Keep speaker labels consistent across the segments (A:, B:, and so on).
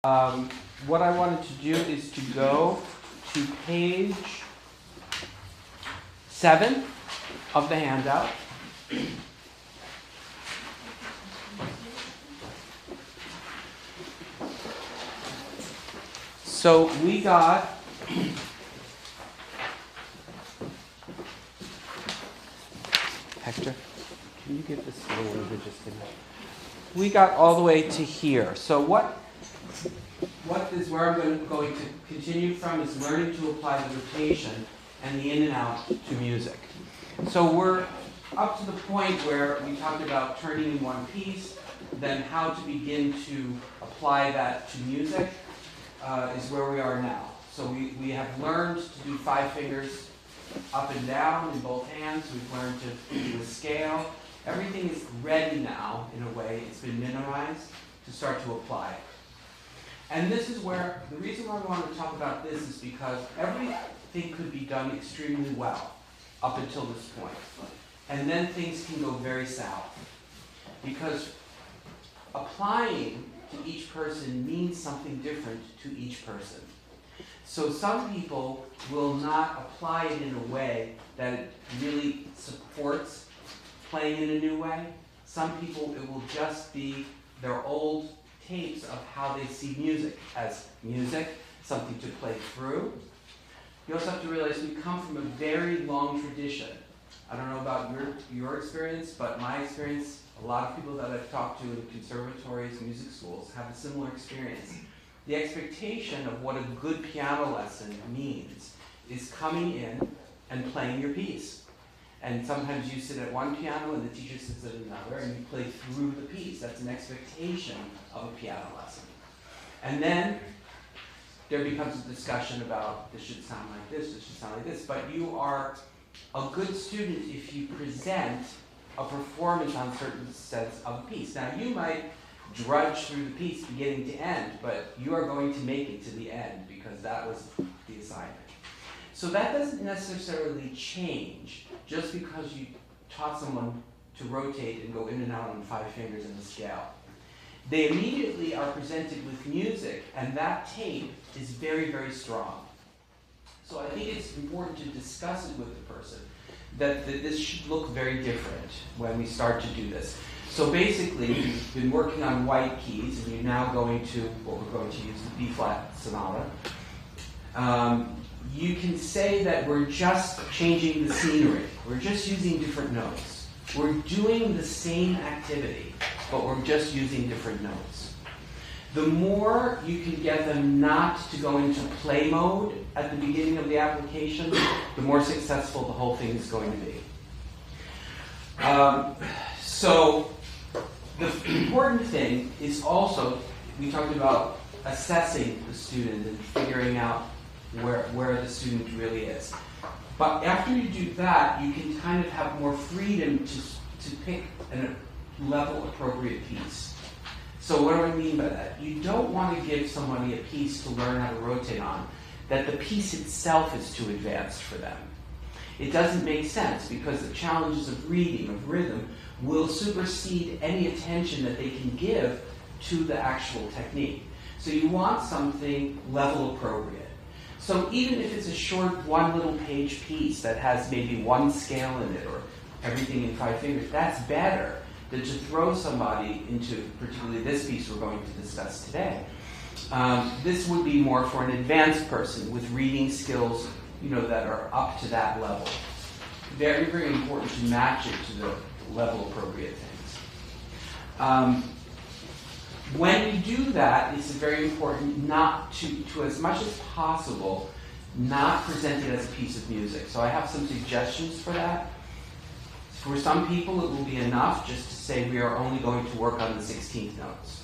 A: What I wanted to do is to go to page 7 of the handout. So we got Hector, can you give this little one to just finish? We got all the way to here. So what is where I'm going to continue from is learning to apply the rotation and the in and out to music. So we're up to the point where we talked about turning in one piece, then how to begin to apply that to music is where we are now. So we have learned to do 5 fingers up and down in both hands. We've learned to do a scale. Everything is ready now, in a way. It's been minimized to start to apply it. And this is where, the reason why I want to talk about this is because everything could be done extremely well up until this point. And then things can go very south. Because applying to each person means something different to each person. So some people will not apply it in a way that it really supports playing in a new way. Some people, it will just be their old tapes of how they see music as music, something to play through. You also have to realize we come from a very long tradition. I don't know about your experience, but my experience, a lot of people that I've talked to in conservatories, music schools, have a similar experience. The expectation of what a good piano lesson means is coming in and playing your piece. And sometimes you sit at one piano and the teacher sits at another and you play through the piece. That's an expectation of a piano lesson. And then there becomes a discussion about this should sound like this should sound like this. But you are a good student if you present a performance on certain sets of a piece. Now you might drudge through the piece beginning to end, but you are going to make it to the end because that was the assignment. So that doesn't necessarily change just because you taught someone to rotate and go in and out on 5 fingers in the scale. They immediately are presented with music, and that tape is very, very strong. So I think it's important to discuss it with the person, that this should look very different when we start to do this. So basically, you've been working on white keys, and you're now going to what we're going to use, the B-flat sonata. You can say that we're just changing the scenery. We're just using different notes. We're doing the same activity, but we're just using different notes. The more you can get them not to go into play mode at the beginning of the application, the more successful the whole thing is going to be. So the important thing is also, we talked about assessing the student and figuring out where the student really is. But after you do that, you can kind of have more freedom to pick a level appropriate piece. So what do I mean by that? You don't want to give somebody a piece to learn how to rotate on that the piece itself is too advanced for them. It doesn't make sense because the challenges of reading, of rhythm, will supersede any attention that they can give to the actual technique. So you want something level appropriate. So even if it's a short 1 little page piece that has maybe 1 scale in it or everything in 5 fingers, that's better than to throw somebody into particularly this piece we're going to discuss today. This would be more for an advanced person with reading skills, that are up to that level. Very, very important to match it to the level appropriate things. When you do that, it's very important not to as much as possible, not present it as a piece of music. So I have some suggestions for that. For some people, it will be enough just to say we are only going to work on the 16th notes.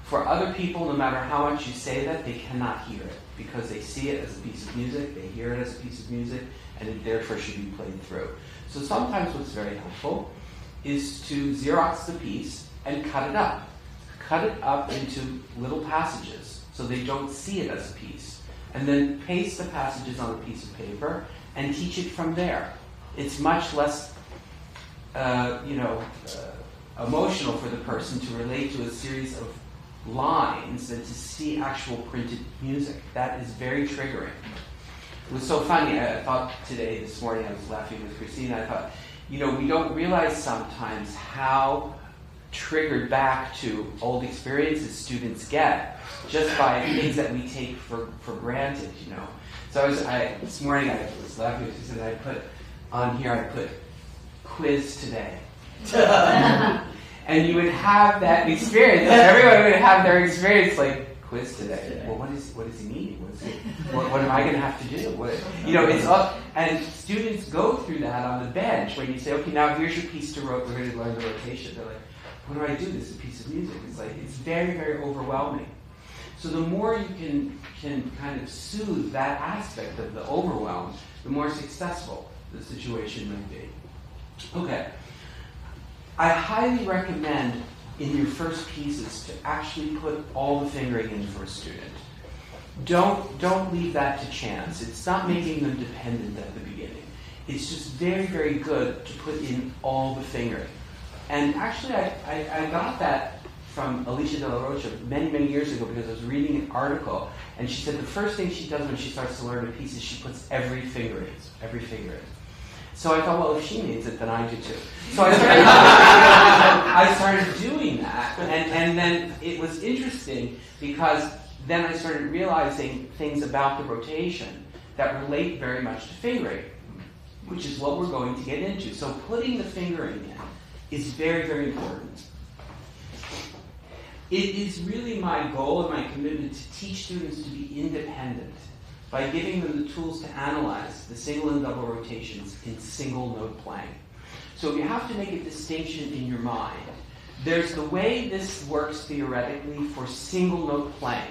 A: For other people, no matter how much you say that, they cannot hear it because they see it as a piece of music, they hear it as a piece of music, and it therefore should be played through. So sometimes what's very helpful is to Xerox the piece and cut it up. Cut it up into little passages so they don't see it as a piece. And then paste the passages on a piece of paper and teach it from there. It's much less emotional for the person to relate to a series of lines than to see actual printed music. That is very triggering. It was so funny. I thought this morning, I was laughing with Christina. I thought, we don't realize sometimes how triggered back to old experiences students get just by things that we take for granted, So this morning I was laughing with Christina. I put on here, I put quiz today. And you would have that experience. Everyone would have their experience like, quiz today. Well, what does he mean? What am I going to have to do? It's up, and students go through that on the bench when you say, okay, now here's your piece to rote. We're going to learn the rotation. They're like, what do I do? This is a piece of music. It's like it's very, very overwhelming. So the more you can kind of soothe that aspect of the overwhelm, the more successful the situation might be. Okay. I highly recommend in your first pieces to actually put all the fingering in for a student. Don't leave that to chance. It's not making them dependent at the beginning. It's just very, very good to put in all the fingering. And actually, I got that from Alicia De La Rocha many, many years ago because I was reading an article, and she said the first thing she does when she starts to learn a piece is she puts every finger in. So I thought, well, if she needs it, then I do too. So I started doing that, and then it was interesting because then I started realizing things about the rotation that relate very much to fingering, which is what we're going to get into. So putting the fingering in is very, very important. It is really my goal and my commitment to teach students to be independent by giving them the tools to analyze the single and double rotations in single note playing. So you have to make a distinction in your mind. There's the way this works theoretically for single note playing.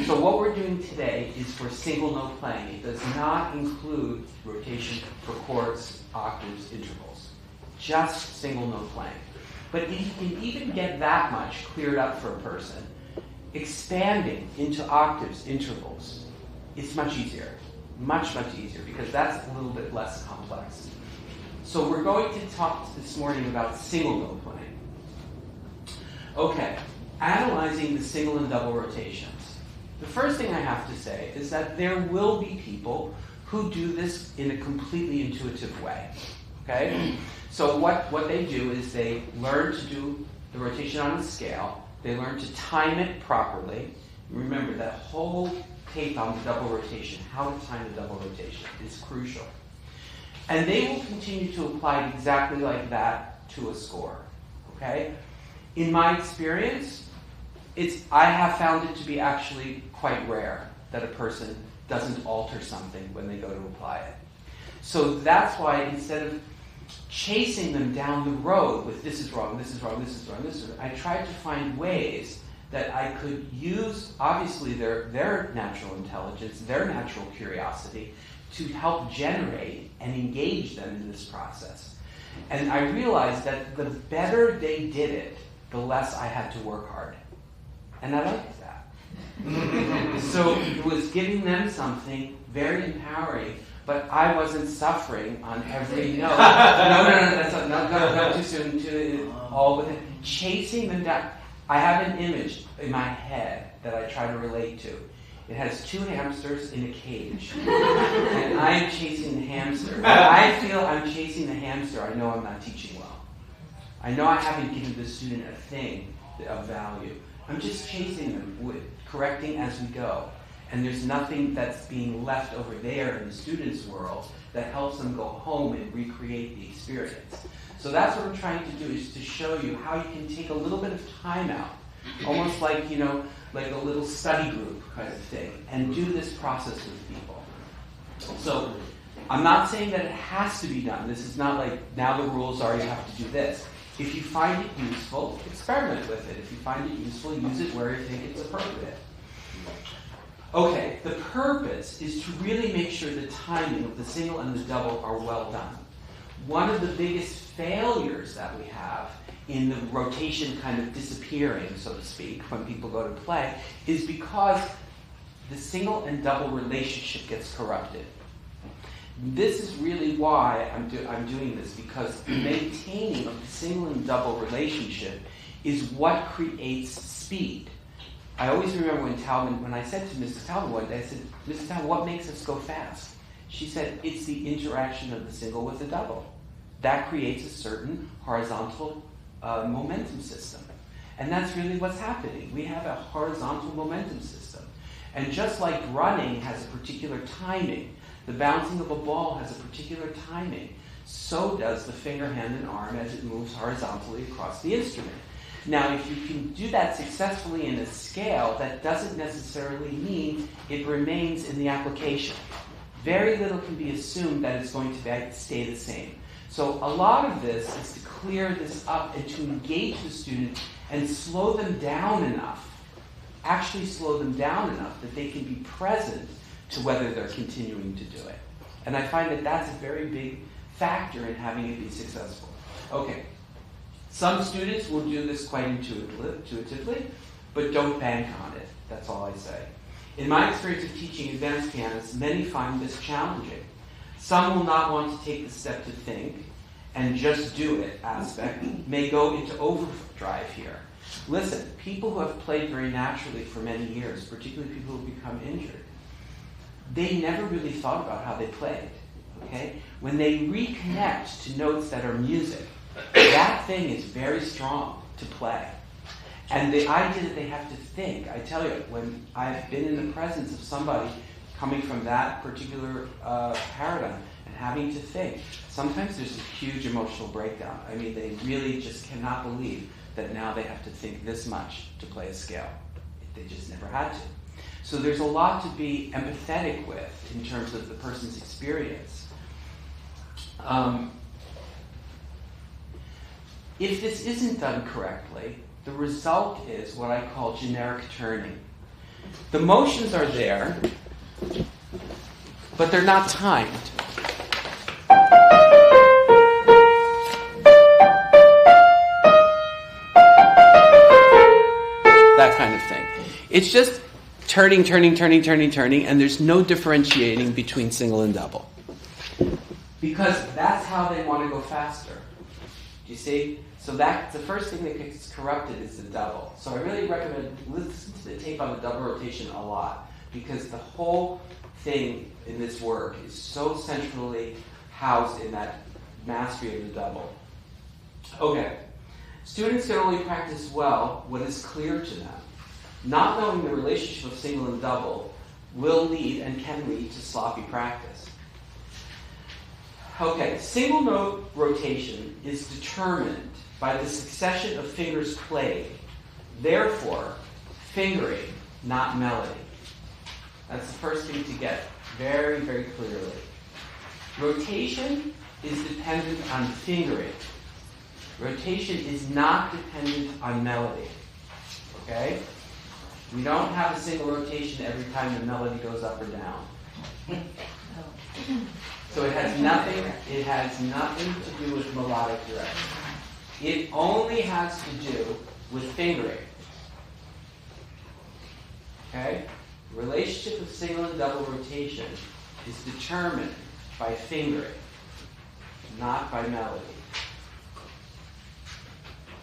A: So what we're doing today is for single note playing. It does not include rotation for chords, octaves, intervals. Just single note playing. But if you can even get that much cleared up for a person, expanding into octaves, intervals, it's much easier. Much, much easier, because that's a little bit less complex. So we're going to talk this morning about single note playing. Okay, analyzing the single and double rotations. The first thing I have to say is that there will be people who do this in a completely intuitive way. Okay? So what they do is they learn to do the rotation on the scale. They learn to time it properly. Remember, that whole tape on the double rotation, how to time the double rotation, is crucial. And they will continue to apply it exactly like that to a score. Okay? In my experience, I have found it to be actually quite rare that a person doesn't alter something when they go to apply it. So that's why instead of chasing them down the road with this is wrong, this is wrong, this is wrong, this is wrong, I tried to find ways that I could use, obviously, their natural intelligence, their natural curiosity, to help generate and engage them in this process. And I realized that the better they did it, the less I had to work hard. And I liked that. So it was giving them something very empowering, but I wasn't suffering on every note. No, that's not too soon. All with it. Chasing them down. I have an image in my head that I try to relate to. It has two hamsters in a cage. And I am chasing the hamster. When I feel I'm chasing the hamster, I know I'm not teaching well. I know I haven't given the student a thing of value. I'm just chasing them, correcting as we go. And there's nothing that's being left over there in the student's world that helps them go home and recreate the experience. So that's what I'm trying to do, is to show you how you can take a little bit of time out, almost like, like a little study group kind of thing, and do this process with people. So I'm not saying that it has to be done. This is not like, now the rules are you have to do this. If you find it useful, experiment with it. If you find it useful, use it where you think it's appropriate. Okay, the purpose is to really make sure the timing of the single and the double are well done. One of the biggest failures that we have in the rotation kind of disappearing, so to speak, when people go to play, is because the single and double relationship gets corrupted. This is really why I'm doing this, because maintaining of the single and double relationship is what creates speed. I always remember when I said to Mrs. Talbot one day, I said, Mrs. Talbot, what makes us go fast? She said, it's the interaction of the single with the double. That creates a certain horizontal momentum system. And that's really what's happening. We have a horizontal momentum system. And just like running has a particular timing, the bouncing of a ball has a particular timing, so does the finger, hand, and arm as it moves horizontally across the instrument. Now, if you can do that successfully in a scale, that doesn't necessarily mean it remains in the application. Very little can be assumed that it's going to stay the same. So a lot of this is to clear this up and to engage the student and slow them down enough, actually slow them down enough that they can be present to whether they're continuing to do it. And I find that that's a very big factor in having it be successful. Okay. Some students will do this quite intuitively, but don't bank on it. That's all I say. In my experience of teaching advanced pianists, many find this challenging. Some will not want to take the step to think and just do it aspect, may go into overdrive here. Listen, people who have played very naturally for many years, particularly people who become injured, they never really thought about how they played. Okay? When they reconnect to notes that are music, that thing is very strong to play. And the idea that they have to think, I tell you, when I've been in the presence of somebody coming from that particular paradigm and having to think, sometimes there's a huge emotional breakdown. I mean, they really just cannot believe that now they have to think this much to play a scale. They just never had to. So there's a lot to be empathetic with in terms of the person's experience. If this isn't done correctly, the result is what I call generic turning. The motions are there, but they're not timed. That kind of thing. It's just turning, and there's no differentiating between single and double. Because that's how they want to go faster. Do you see? So that's the first thing that gets corrupted is the double. So I really recommend listen to the tape on the double rotation a lot, because the whole thing in this work is so centrally housed in that mastery of the double. Okay. Students can only practice well what is clear to them. Not knowing the relationship of single and double will lead and can lead to sloppy practice. Okay, single note rotation is determined by the succession of fingers played. Therefore, fingering, not melody. That's the first thing to get very, very clearly. Rotation is dependent on fingering. Rotation is not dependent on melody. Okay? We don't have a single rotation every time the melody goes up or down. So it has nothing to do with melodic direction. It only has to do with fingering. Okay? The relationship of single and double rotation is determined by fingering, not by melody.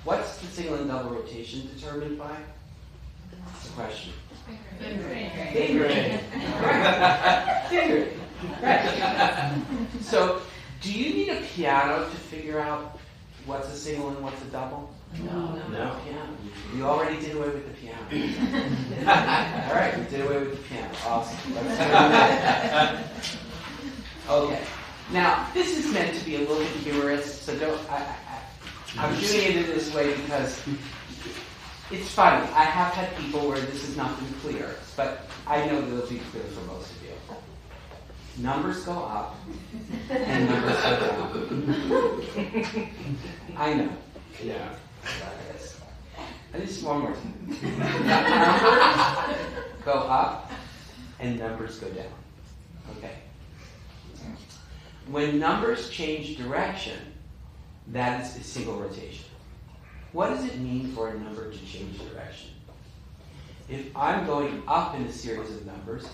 A: What's the single and double rotation determined by? That's the question.
B: Fingering.
A: Fingering. Fingering. Right. So, do you need a piano to figure out what's a single and what's a double?
B: No.
A: Piano. You already did away with the piano. All right, we did away with the piano. Awesome. Let's do it. Okay. Now, this is meant to be a little bit humorous, so don't. I'm doing it in this way because it's funny. I have had people where this has not been clear, but I know that it'll be clear for most of you. Numbers go up and numbers go down. I know. Yeah. Just one more time. Numbers go up and numbers go down. Okay. When numbers change direction, that is a single rotation. What does it mean for a number to change direction? If I'm going up in a series of numbers,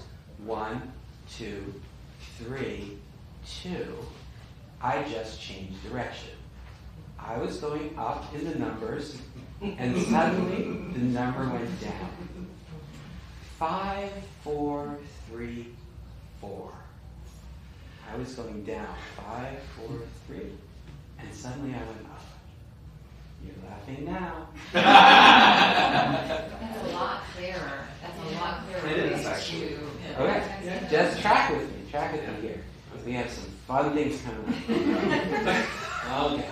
A: 1, 2, 3, 2, I just changed direction. I was going up in the numbers, and suddenly the number went down. 5, 4, 3, 4. I was going down. 5, 4, 3. And suddenly I went up. You're laughing now.
B: That's a lot clearer. That's a lot clearer.
A: It is, actually. Okay. Just track with me. Track with me here. Because we have some fun things coming up. Okay.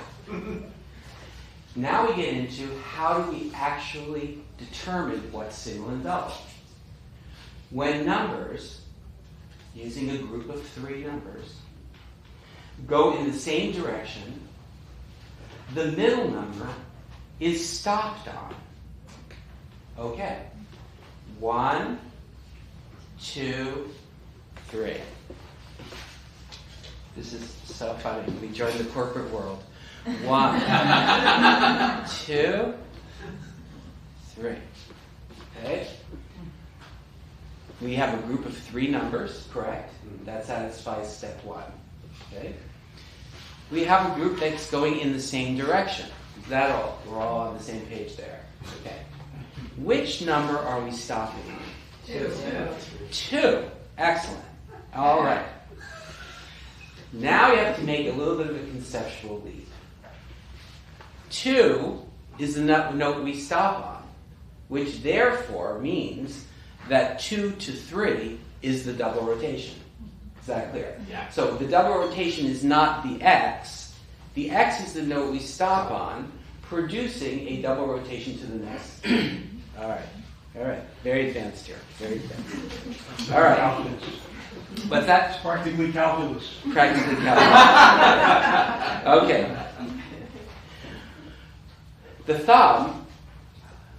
A: Now we get into how do we actually determine what's single and double. When numbers, using a group of 3 numbers, go in the same direction, the middle number is stopped on. Okay. 1, 2, 3. This is so funny. We joined the corporate world. 1, 2, 3. Okay. We have a group of 3 numbers, correct? That satisfies step 1. Okay. We have a group that's going in the same direction. We're all on the same page there. Okay. Which number are we stopping on?
B: 2.
A: 2. Excellent. All right. Now we have to make a little bit of a conceptual leap. 2 is the note we stop on, which therefore means that 2 to 3 is the double rotation. Is that clear?
C: Yeah.
A: So the double rotation is not the X. The X is the note we stop on, producing a double rotation to the next. All right. Very advanced here. Very advanced. All right. But that's
C: practically calculus.
A: Practically calculus. Okay. The thumb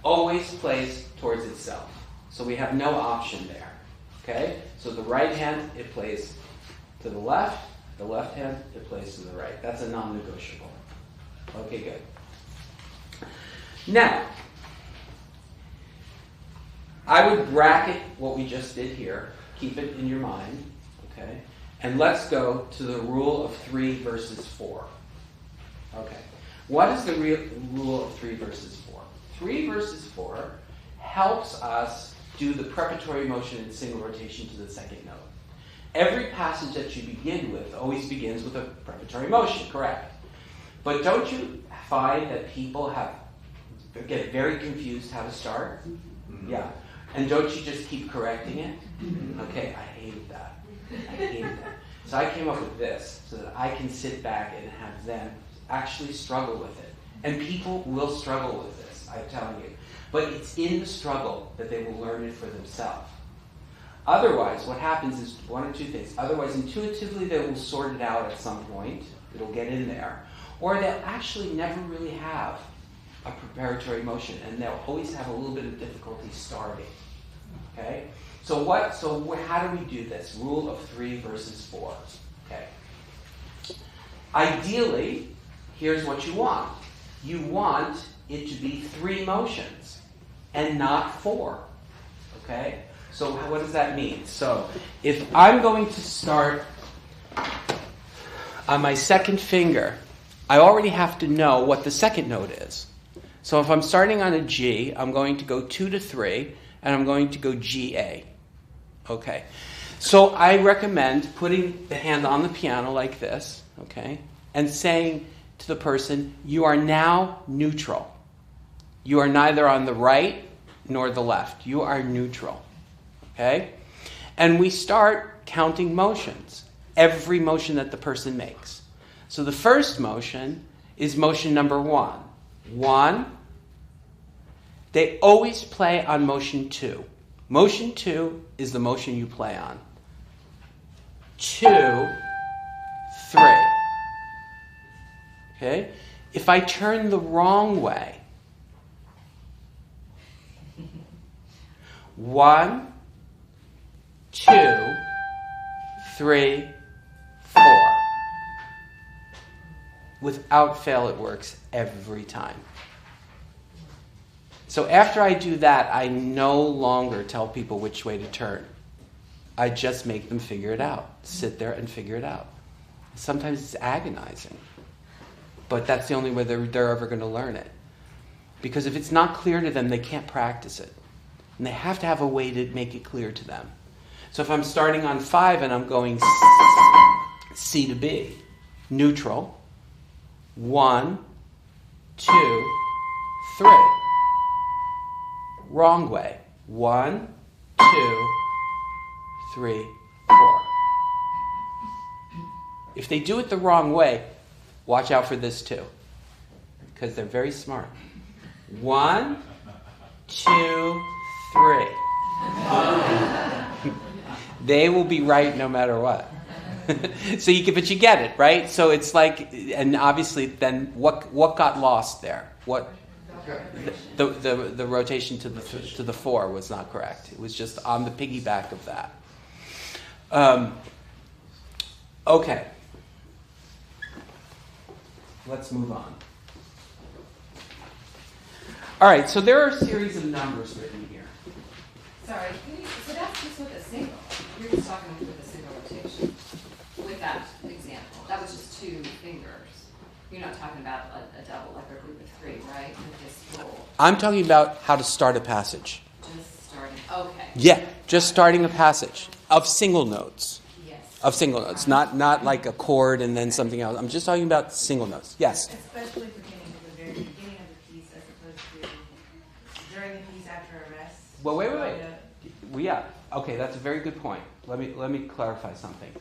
A: always plays towards itself. So we have no option there. Okay? So the right hand, it plays to the left. The left hand, it plays to the right. That's a non-negotiable. Okay, good. Now, I would bracket what we just did here. Keep it in your mind. Okay? And let's go to the rule of 3 versus 4. Okay. What is the rule of 3 versus 4? 3 versus 4 helps us do the preparatory motion in single rotation to the second note. Every passage that you begin with always begins with a preparatory motion, correct? But don't you find that people get very confused how to start? Mm-hmm. Yeah. And don't you just keep correcting it? Okay, I hated that. So I came up with this so that I can sit back and have them actually struggle with it. And people will struggle with this, I'm telling you. But it's in the struggle that they will learn it for themselves. Otherwise, what happens is one or two things. Otherwise, intuitively, they will sort it out at some point. It'll get in there. Or they'll actually never really have a preparatory motion, and they'll always have a little bit of difficulty starting. Okay? So how do we do this? Rule of 3 versus 4. Okay. Ideally, here's what you want. You want it to be 3 motions and not 4. Okay? So what does that mean? So if I'm going to start on my second finger, I already have to know what the second note is. So if I'm starting on a G, I'm going to go 2 to 3, and I'm going to go G-A. Okay. So I recommend putting the hand on the piano like this, okay, and saying to the person, you are now neutral. You are neither on the right nor the left. You are neutral. Okay? And we start counting motions, every motion that the person makes. So the first motion is motion number 1. 1. They always play on motion 2. Motion 2 is the motion you play on. 2, 3. Okay? If I turn the wrong way, 1, 2, 3, 4. Without fail, it works every time. So after I do that, I no longer tell people which way to turn. I just make them figure it out. Sit there and figure it out. Sometimes it's agonizing. But that's the only way they're ever going to learn it. Because if it's not clear to them, they can't practice it. And they have to have a way to make it clear to them. So if I'm starting on 5 and I'm going C to B, neutral, 1, 2, 3. Wrong way. 1, 2, 3, 4. If they do it the wrong way, watch out for this too, because they're very smart. 1, 2, 3. They will be right no matter what. So but you get it, right? So it's like, and obviously, then what got lost there? What the rotation to the 4 was not correct. It was just on the piggyback of that. Okay. Let's move on. All right, so there are a series of numbers written here.
B: Sorry, so that's just with a single. You're just talking with a single rotation. With that example, that was just 2 fingers. You're not talking about a double, like a group of 3, right? With this roll.
A: I'm talking about how to start a passage.
B: Just starting. Okay.
A: Yeah, just starting a passage of single notes.
B: Yes.
A: Of single notes, not like a chord and then something else. I'm just talking about single notes. Yes?
C: Especially beginning at the very beginning of the piece as opposed to during the piece after a rest.
A: Well, wait. Well, yeah. Okay, that's a very good point. Let me clarify something.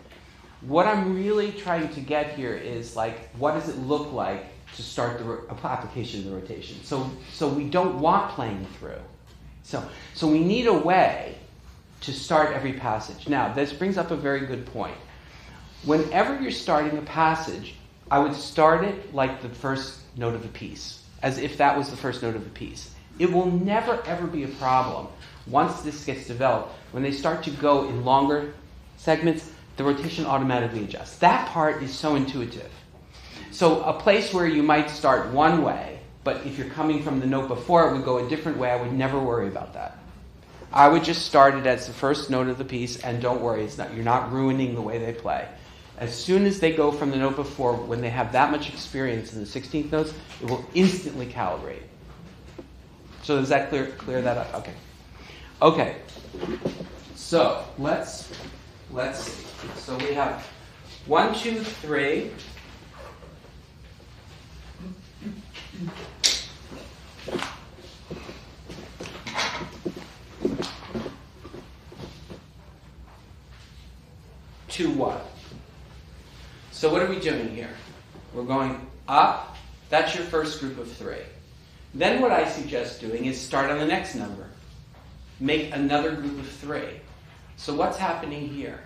A: What I'm really trying to get here is like, what does it look like to start the application of the rotation? So we don't want playing through. So we need a way to start every passage. Now, this brings up a very good point. Whenever you're starting a passage, I would start it like the first note of the piece, as if that was the first note of the piece. It will never, ever be a problem once this gets developed. When they start to go in longer segments, the rotation automatically adjusts. That part is so intuitive. So a place where you might start one way, but if you're coming from the note before, it would go a different way, I would never worry about that. I would just start it as the first note of the piece, and don't worry, you're not ruining the way they play. As soon as they go from the note before, when they have that much experience in the 16th notes, it will instantly calibrate. So does that clear that up? Okay. So let's see. So we have 1, 2, 3. To what? So what are we doing here? We're going up. That's your first group of 3. Then what I suggest doing is start on the next number. Make another group of 3. So what's happening here?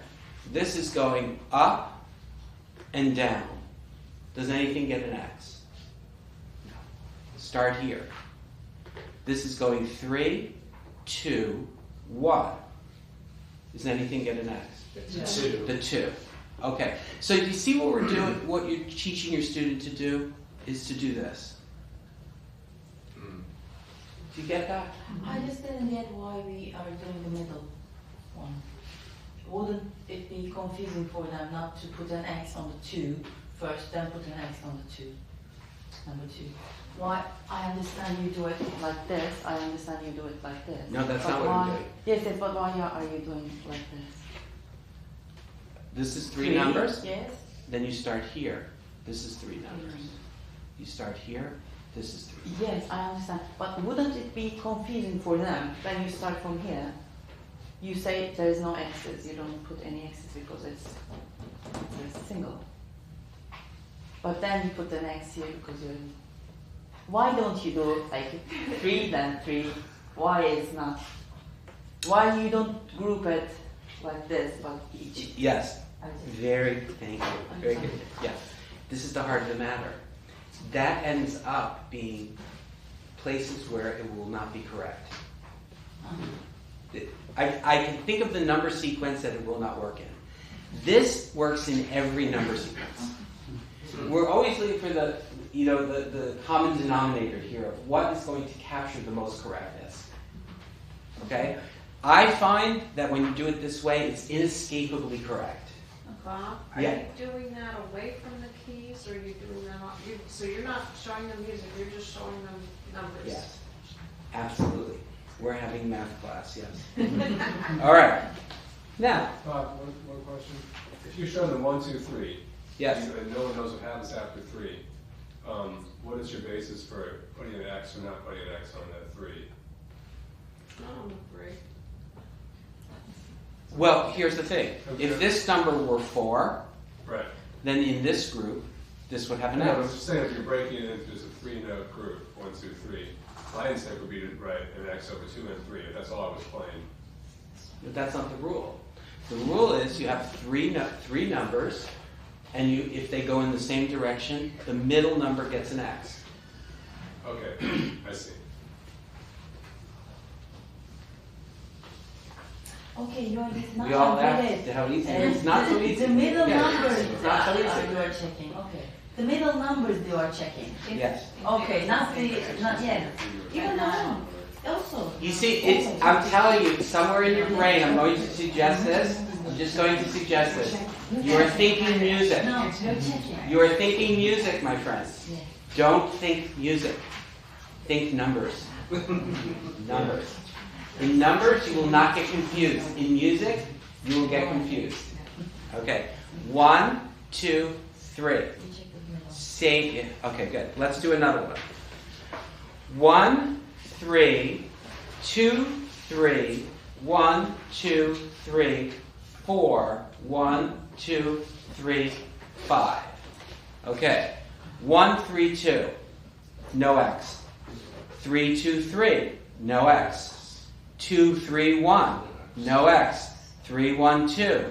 A: This is going up and down. Does anything get an X? No. Start here. This is going 3, 2, 1. Does anything get an X? The 2. Okay. So do you see what we're doing? What you're teaching your student to do is to do this. Do you get that?
D: I just didn't get why we are doing the middle one. Wouldn't it be confusing for them not to put an X on the 2 first, then put an X on the 2? Number 2. Why? I understand you do it like this. I understand you do it like this.
A: No, that's
D: but
A: not what I'm doing.
D: Yes, but why are you doing like this?
A: This is 3 numbers.
D: Yes.
A: Then you start here. This is 3 numbers. You start here. This is 3.
D: Yes, I understand. But wouldn't it be confusing for them when you start from here? You say there is no X's. You don't put any X's because it's a single. But then you put an X here because you're. Why don't you do like 3 then 3? Why is not? Why you don't group it like this, but each?
A: Yes. Very, thank you. Very good. Yeah. This is the heart of the matter. That ends up being places where it will not be correct. I can think of the number sequence that it will not work in. This works in every number sequence. We're always looking for the common denominator here of what is going to capture the most correctness. Okay? I find that when you do it this way, it's inescapably correct.
E: Bob, are you doing that away from the keys, or are you doing that on, so you're not showing them music, you're just showing them numbers?
A: Yes, absolutely. We're having math class, yes. All right. Now,
F: One question. If you show them 1, 2, 3,
A: yes.
F: and no one knows what happens after 3, what is your basis for putting an X or not putting an X on that 3?
E: Not on the 3.
A: Well, here's the thing. If this number were 4,
F: Right.
A: then in this group, this would have an
F: No, I'm
A: X.
F: just saying if you're breaking it into just a 3-note group, 1, 2, 3, my instinct would be to write an X over 2 and 3, if that's all I was playing.
A: But that's not the rule. The rule is you have three numbers, and if they go in the same direction, the middle number gets an X.
F: Okay, I see.
D: Okay, you are just not
A: We all laughed
D: related.
A: at how easy it is. It's not so easy.
D: The middle
A: Yeah,
D: numbers
A: it's not so
D: you
A: easy.
D: are checking. Okay. The middle numbers you are checking.
A: Yes.
D: Okay, not yet. Even now. Also.
A: You see, I'm telling you, somewhere in your brain, I'm going to suggest this. I'm just going to suggest this. You are thinking music.
D: No, you're checking.
A: You are thinking music, my friends.
D: Yes.
A: Don't think music. Think numbers. Numbers. In numbers, you will not get confused. In music, you will get confused. Okay. 1, 2, 3. Save it. Okay, good. Let's do another one. 1, 3, 2, 3, 1, 2, 3, 4, 1, 2, 3, 5. Okay. 1, 3, 2. No X. 3, 2, 3. No X. 2, 3, 1. No X. 3, 1, 2.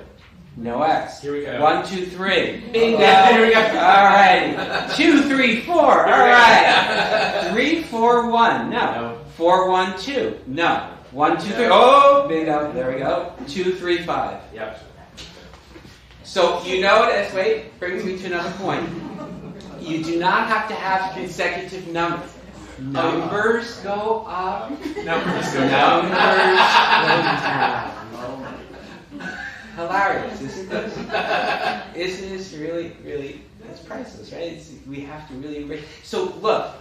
A: No X.
F: Here we go.
A: 1, 2, 3. Bingo. Here we go. All right. 2, 3, 4. All right. 3, 4, 1. No. 4, 1, 2. No. 1, 2, 3. Oh, bingo. There we go. 2, 3, 5.
F: Yep.
A: So you know what? Wait. Brings me to another point. You do not have to have consecutive numbers. Numbers go up.
F: Numbers go
A: Numbers
F: down.
A: go down. Hilarious, isn't this? Isn't this really, really, it's priceless, right? We have to really embrace. So look,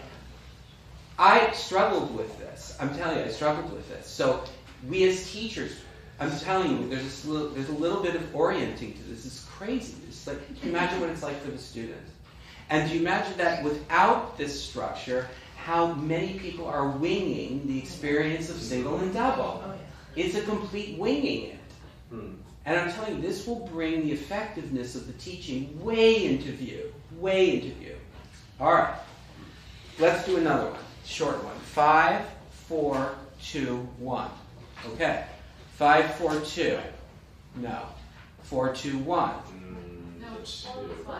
A: I struggled with this. I'm telling you, I struggled with this. So we as teachers, I'm telling you, there's a little bit of orienting to this. It's crazy. It's like, can you imagine what it's like for the student? And do you imagine that without this structure, how many people are winging the experience of single and double? It's a complete winging it. And I'm telling you, this will bring the effectiveness of the teaching way into view. Way into view. All right. Let's do another one. Short one. 5, 4, 2, 1. Okay. 5, 4, 2. No. 4, 2, 1.
B: No, it's 4, 5.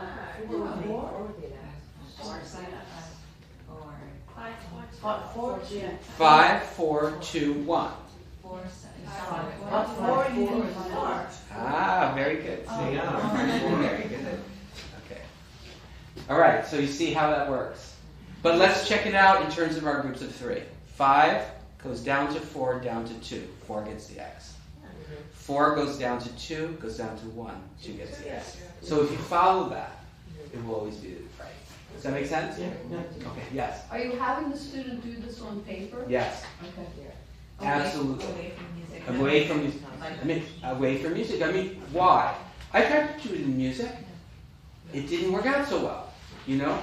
A: 5, 4, 2, 1. Ah, very good. See, very good. Okay. All right. So you see how that works. But let's check it out in terms of our groups of 3. 5 goes down to 4, down to 2. 4 gets the X. 4 goes down to 2, goes down to 1. 2 gets the X. So if you follow that, it will always be right. Does that make sense?
G: Yeah.
A: Okay. Yes.
G: Are you having the student do this on paper?
A: Yes.
G: Okay.
A: Absolutely.
C: Away from music.
A: Away from music. I mean, away from music. I mean, why? I tried to do it in music. It didn't work out so well, you know?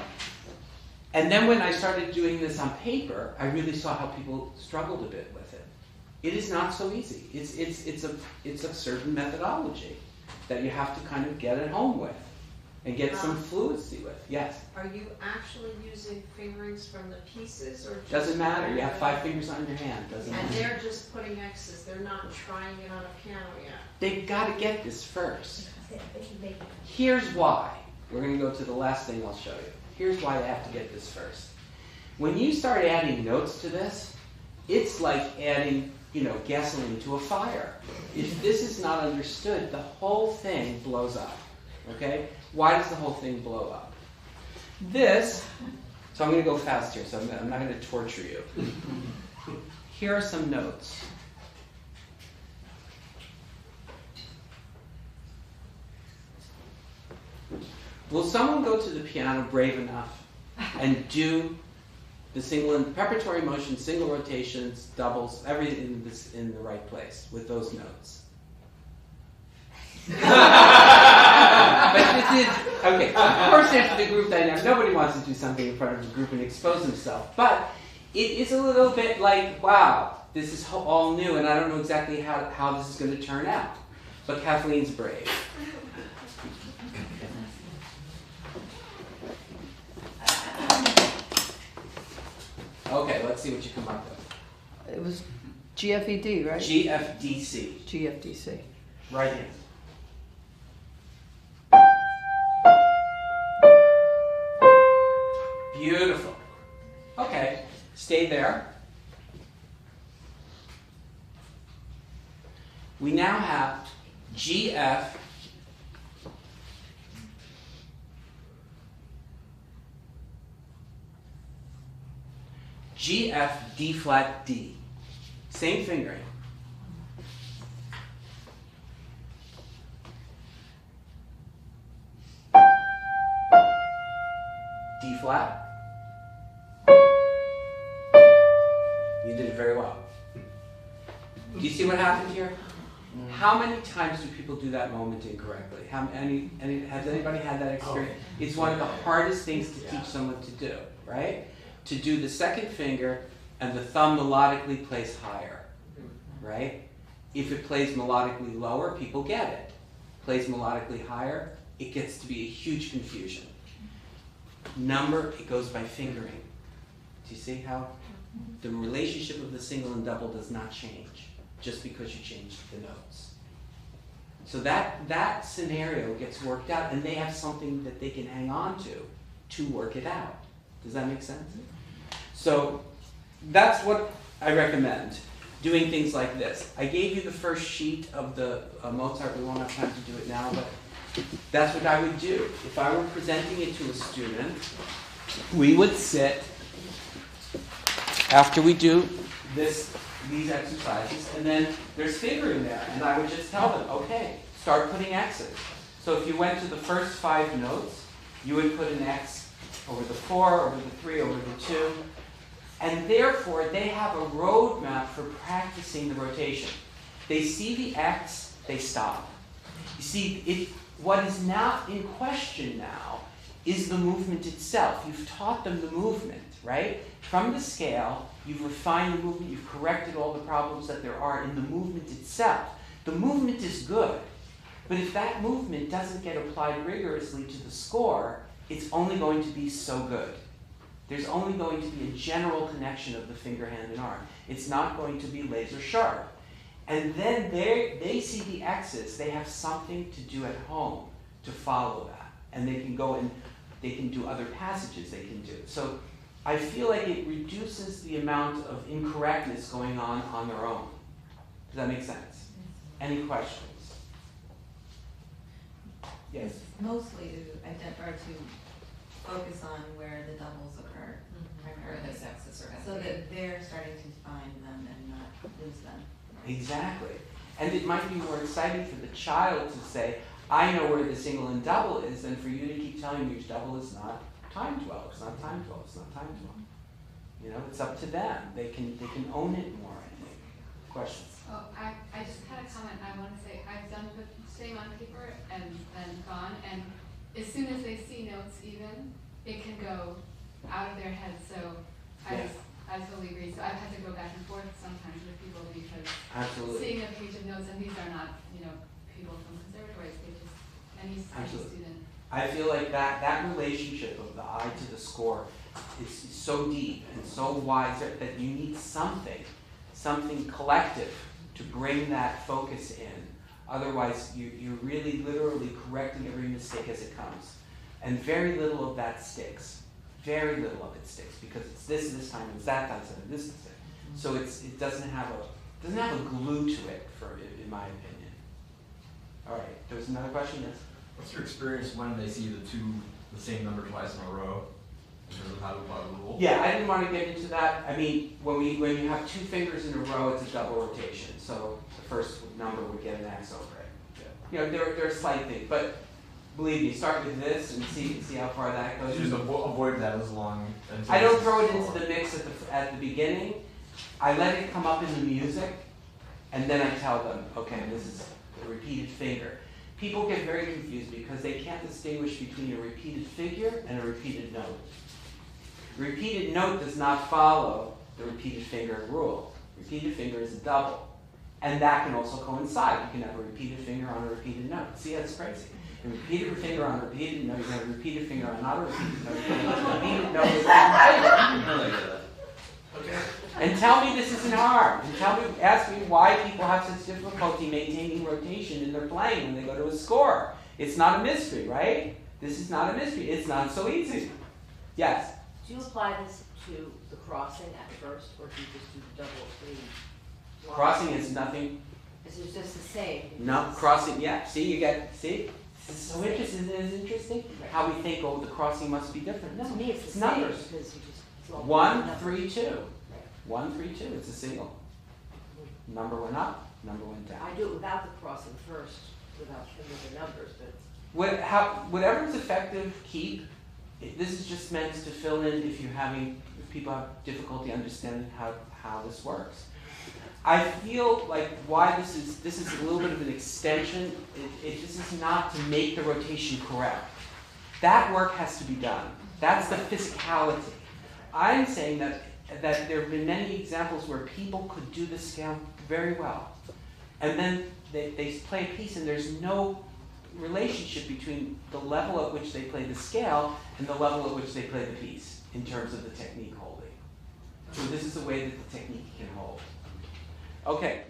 A: And then when I started doing this on paper, I really saw how people struggled a bit with it. It is not so easy. It's a certain methodology that you have to kind of get at home with and get some fluency with. Yes?
E: Are you actually using fingerings from the pieces or just?
A: Doesn't matter. You have 5 fingers on your hand. Doesn't
E: And
A: matter.
E: they're just putting X's, they're not trying it on a piano yet?
A: They've got to get this first. Here's why. We're going to go to the last thing I'll show you. Here's why they have to get this first. When you start adding notes to this, it's like adding, gasoline to a fire. If this is not understood, the whole thing blows up. Okay? Why does the whole thing blow up? So I'm going to go fast here, so I'm not going to torture you. Here are some notes. Will someone go to the piano brave enough and do The single and preparatory motion, single rotations, doubles, everything in the right place with those notes. But this is, okay, of course there's the group dynamic. Nobody wants to do something in front of a group and expose himself. But it is a little bit like, wow, this is all new, and I don't know exactly how this is going to turn out. But Kathleen's brave. Okay, let's see what you come up with.
G: It was GFED, right?
A: GFDC.
G: GFDC.
A: Right hand. Beautiful. Okay, stay there. We now have GF D flat D. Same fingering. D flat. You did it very well. Do you see what happened here? How many times do people do that moment incorrectly? Has anybody had that experience? It's one of the hardest things to teach someone to do, right? To do the second finger and the thumb melodically plays higher, right? If it plays melodically lower, people get it. Plays melodically higher, it gets to be a huge confusion. Number, it goes by fingering. Do you see how the relationship of the single and double does not change just because you changed the notes? So that scenario gets worked out, and they have something that they can hang on to work it out. Does that make sense? So that's what I recommend, doing things like this. I gave you the first sheet of the Mozart. We won't have time to do it now, but that's what I would do. If I were presenting it to a student, we would sit, after we do these exercises, and then there's fingering there, and I would just tell them, okay, start putting X's. So if you went to the first 5 notes, you would put an X over the 4, over the 3, over the 2, and therefore they have a roadmap for practicing the rotation. They see the X, they stop. You see, what is not in question now is the movement itself. You've taught them the movement, right? From the scale, you've refined the movement, you've corrected all the problems that there are in the movement itself. The movement is good, but if that movement doesn't get applied rigorously to the score, it's only going to be so good. There's only going to be a general connection of the finger, hand, and arm. It's not going to be laser sharp. And then they see the X's, they have something to do at home to follow that. And they can go and they can do other passages they can do. So I feel like it reduces the amount of incorrectness going on their own. Does that make sense? Any questions? Yes?
C: Mostly to focus on where the doubles occur,
B: Where those X's are
C: so
B: going to be.
C: that they're starting to find them and not lose them.
A: Exactly. And it might be more exciting for the child to say, I know where the single and double is, than for you to keep telling me double is not time 12, it's not time 12, it's not time 12. You know, it's up to them. They can own it more, I think. Questions?
H: Oh, I just had a comment. I want to say I've done the same on paper and then gone, and as soon as they see notes even, it can go out of their head. So I totally agree. So I've had to go back and forth sometimes with people because
A: Absolutely.
H: seeing a page of notes, and these are not, people from conservatories, they just, any student.
A: I feel like that relationship of the eye to the score is so deep and so wide that you need something collective to bring that focus in. Otherwise, you're really literally correcting every mistake as it comes. And very little of that sticks. Very little of it sticks because it's this time, it's that time, and this is it. So it doesn't have a glue to it, in my opinion. All right, there was another question. Yes.
I: What's your experience when they see the same number twice in a row, in terms of how to apply the rule?
A: Yeah, I didn't want to get into that. I mean, when you have 2 fingers in a row, it's a double rotation. So the first number would get an X over it. Yeah. There are slight things, but Believe me, start with this and see how far that goes.
I: You just avoid that as long as.
A: I don't throw it into the mix at the beginning. I let it come up in the music, and then I tell them, okay, this is a repeated finger. People get very confused because they can't distinguish between a repeated figure and a repeated note. Repeated note does not follow the repeated finger rule. Repeated finger is a double. And that can also coincide. You can have a repeated finger on a repeated note. See, that's crazy. A repeated finger on a repeated note, you can have a repeated finger on not a repeated note. A repeated note is
I: I like that. Okay.
A: And tell me this isn't hard. And ask me why people have such difficulty maintaining rotation in their playing when they go to a score. It's not a mystery, right? This is not a mystery. It's not so easy. Yes?
E: Do you apply this to the crossing at first, or do you just do the double three?
A: Crossing is nothing.
E: Is it just the same?
A: No, crossing, yeah. See, see? This is so interesting. Isn't it interesting? How we think, oh, the crossing must be different. No,
E: To me, it's the
A: numbers.
E: same, because you just. it's all
A: 1,
E: numbers.
A: 3, 2. 1, 3, 2. It's a single. Number went up, number went down.
E: I do it without the crossing first, without the numbers, but.
A: Whatever is effective, keep. This is just meant to fill in if people have difficulty understanding how this works. I feel like why this is a little bit of an extension. This is not to make the rotation correct. That work has to be done. That's the physicality. I'm saying that there have been many examples where people could do the scale very well, and then they play a piece and there's no relationship between the level at which they play the scale and the level at which they play the piece in terms of the technique holding. So this is a way that the technique can hold. Okay.